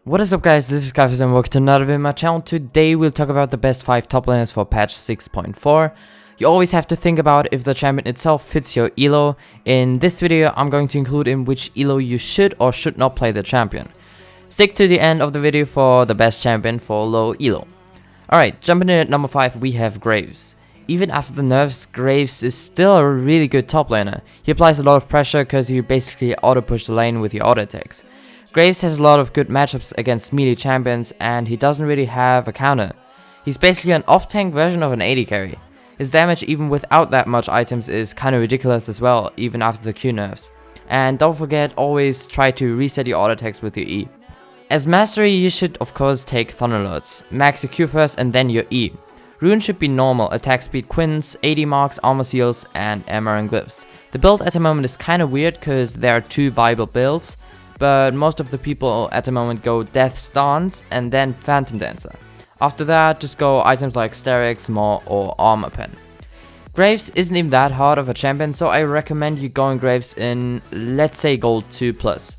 What is up guys, this is Kafis and welcome to another video on my channel. Today we'll talk about the best 5 top laners for patch 6.4. You always have to think about if the champion itself fits your elo. In this video I'm going to include in which elo you should or should not play the champion. Stick to the end of the video for the best champion for low elo. Alright, jumping in at number 5 we have Graves. Even after the nerfs, Graves is still a really good top laner. He applies a lot of pressure because you basically auto push the lane with your auto attacks. Graves has a lot of good matchups against melee champions and he doesn't really have a counter. He's basically an off-tank version of an AD carry. His damage even without that much items is kinda ridiculous as well, even after the Q nerfs. And don't forget, always try to reset your auto attacks with your E. As Mastery you should of course take Thunderlords, max your Q first and then your E. Rune should be normal, attack speed Quinns, AD marks, armor seals and armor and glyphs. The build at the moment is kinda weird cause there are 2 viable builds. But most of the people at the moment go Death's Dance and then Phantom Dancer. After that, just go items like Sterags, Maw or Armor Pen. Graves isn't even that hard of a champion, so I recommend you going Graves in, let's say, Gold 2+.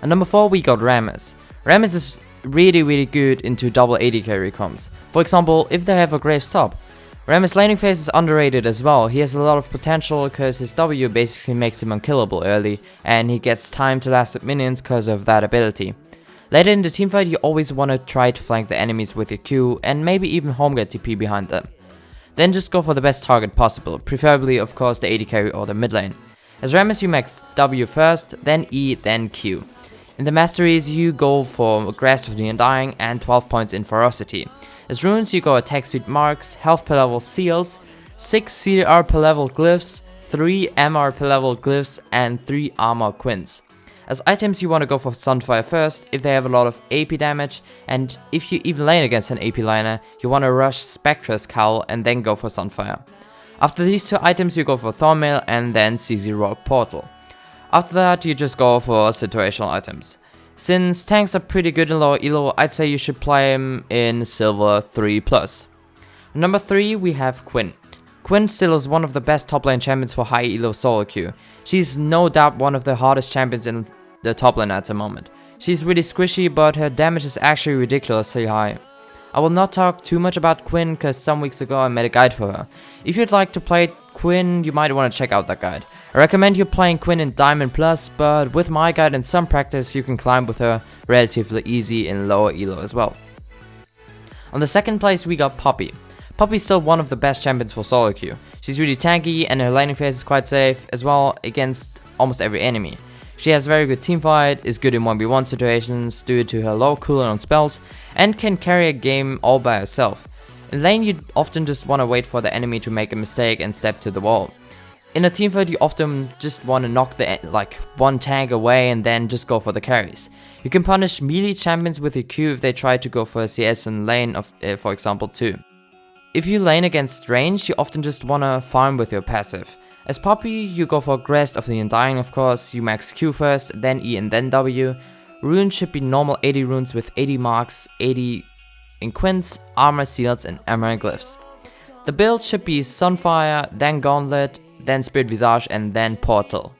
At number 4 we got Rammus. Rammus is really good into double AD carry comps. For example, if they have a Graves sub. Rammus' laning phase is underrated as well. He has a lot of potential because his W basically makes him unkillable early and he gets time to last at minions because of that ability. Later in the teamfight you always want to try to flank the enemies with your Q and maybe even home get TP behind them. Then just go for the best target possible, preferably of course the AD carry or the mid lane. As Rammus you max W first, then E, then Q. In the Masteries you go for Grasp of the Undying and 12 points in Ferocity. As runes you go attack speed marks, health per level seals, 6 CR per level glyphs, 3 MR per level glyphs and 3 armor Quinns. As items you want to go for Sunfire first if they have a lot of AP damage, and if you even lane against an AP liner you want to rush Spectre's Cowl and then go for Sunfire. After these 2 items you go for Thornmail and then CZ Rock Portal. After that you just go for situational items. Since tanks are pretty good in lower elo, I'd say you should play him in silver 3+. Number 3 we have Quinn. Quinn still is one of the best top lane champions for high elo solo queue. She's no doubt one of the hardest champions in the top lane at the moment. She's really squishy but her damage is actually ridiculously high. I will not talk too much about Quinn cause some weeks ago I made a guide for her. If you'd like to play Quinn you might want to check out that guide. I recommend you playing Quinn in Diamond Plus, but with my guide and some practice you can climb with her relatively easy in lower elo as well. On the second place we got Poppy. Poppy's still one of the best champions for solo queue. She's really tanky and her laning phase is quite safe as well against almost every enemy. She has very good teamfight, is good in 1v1 situations due to her low cooldown on spells, and can carry a game all by herself. In lane you often just want to wait for the enemy to make a mistake and step to the wall. In a teamfight you often just want to knock the one tank away and then just go for the carries. You can punish melee champions with your Q if they try to go for a CS in lane of, for example too. If you lane against range you often just want to farm with your passive. As Poppy you go for Grasp of the Undying of course, you max Q first, then E and then W. Runes should be normal 80 runes with 80 marks, 80 in Quinns, armor seals and armor and glyphs. The build should be Sunfire, then Gauntlet, then Spirit Visage and then Portal.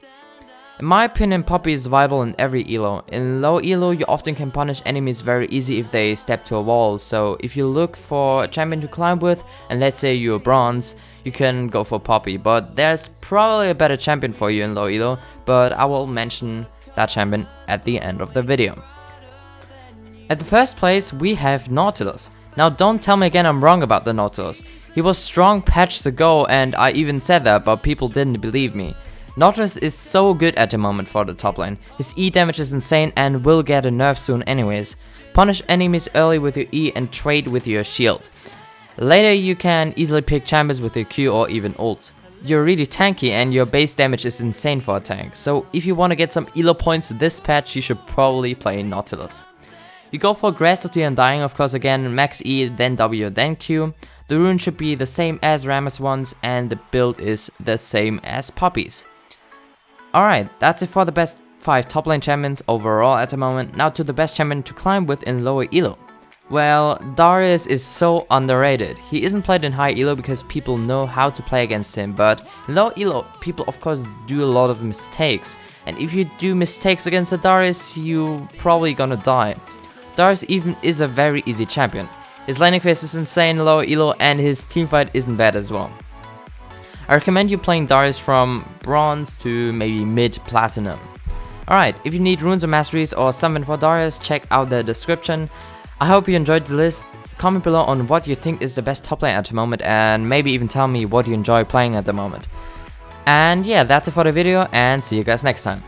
In my opinion Poppy is viable in every elo. In low elo you often can punish enemies very easy if they step to a wall, so if you look for a champion to climb with and let's say you're bronze, you can go for Poppy, but there's probably a better champion for you in low elo, but I will mention that champion at the end of the video. At the first place we have Nautilus. Now don't tell me again I'm wrong about the Nautilus. He was strong patches ago and I even said that, but people didn't believe me. Nautilus is so good at the moment for the top lane. His E damage is insane and will get a nerf soon anyways. Punish enemies early with your E and trade with your shield. Later you can easily pick champions with your Q or even ult. You're really tanky and your base damage is insane for a tank, so if you want to get some elo points this patch you should probably play Nautilus. You go for Grasp of the Undying of course again, max E, then W, then Q. The rune should be the same as Rammus ones and the build is the same as Poppy's. Alright, that's it for the best 5 top lane champions overall at the moment. Now to the best champion to climb with in lower elo. Well, Darius is so underrated. He isn't played in high elo because people know how to play against him, but in low elo, people of course do a lot of mistakes. And if you do mistakes against a Darius, you probably gonna die. Darius even is a very easy champion. His laning phase is insane low elo and his teamfight isn't bad as well. I recommend you playing Darius from bronze to maybe mid platinum. Alright, if you need runes or masteries or something for Darius, check out the description. I hope you enjoyed the list. Comment below on what you think is the best top lane at the moment and maybe even tell me what you enjoy playing at the moment. And yeah, that's it for the video and see you guys next time.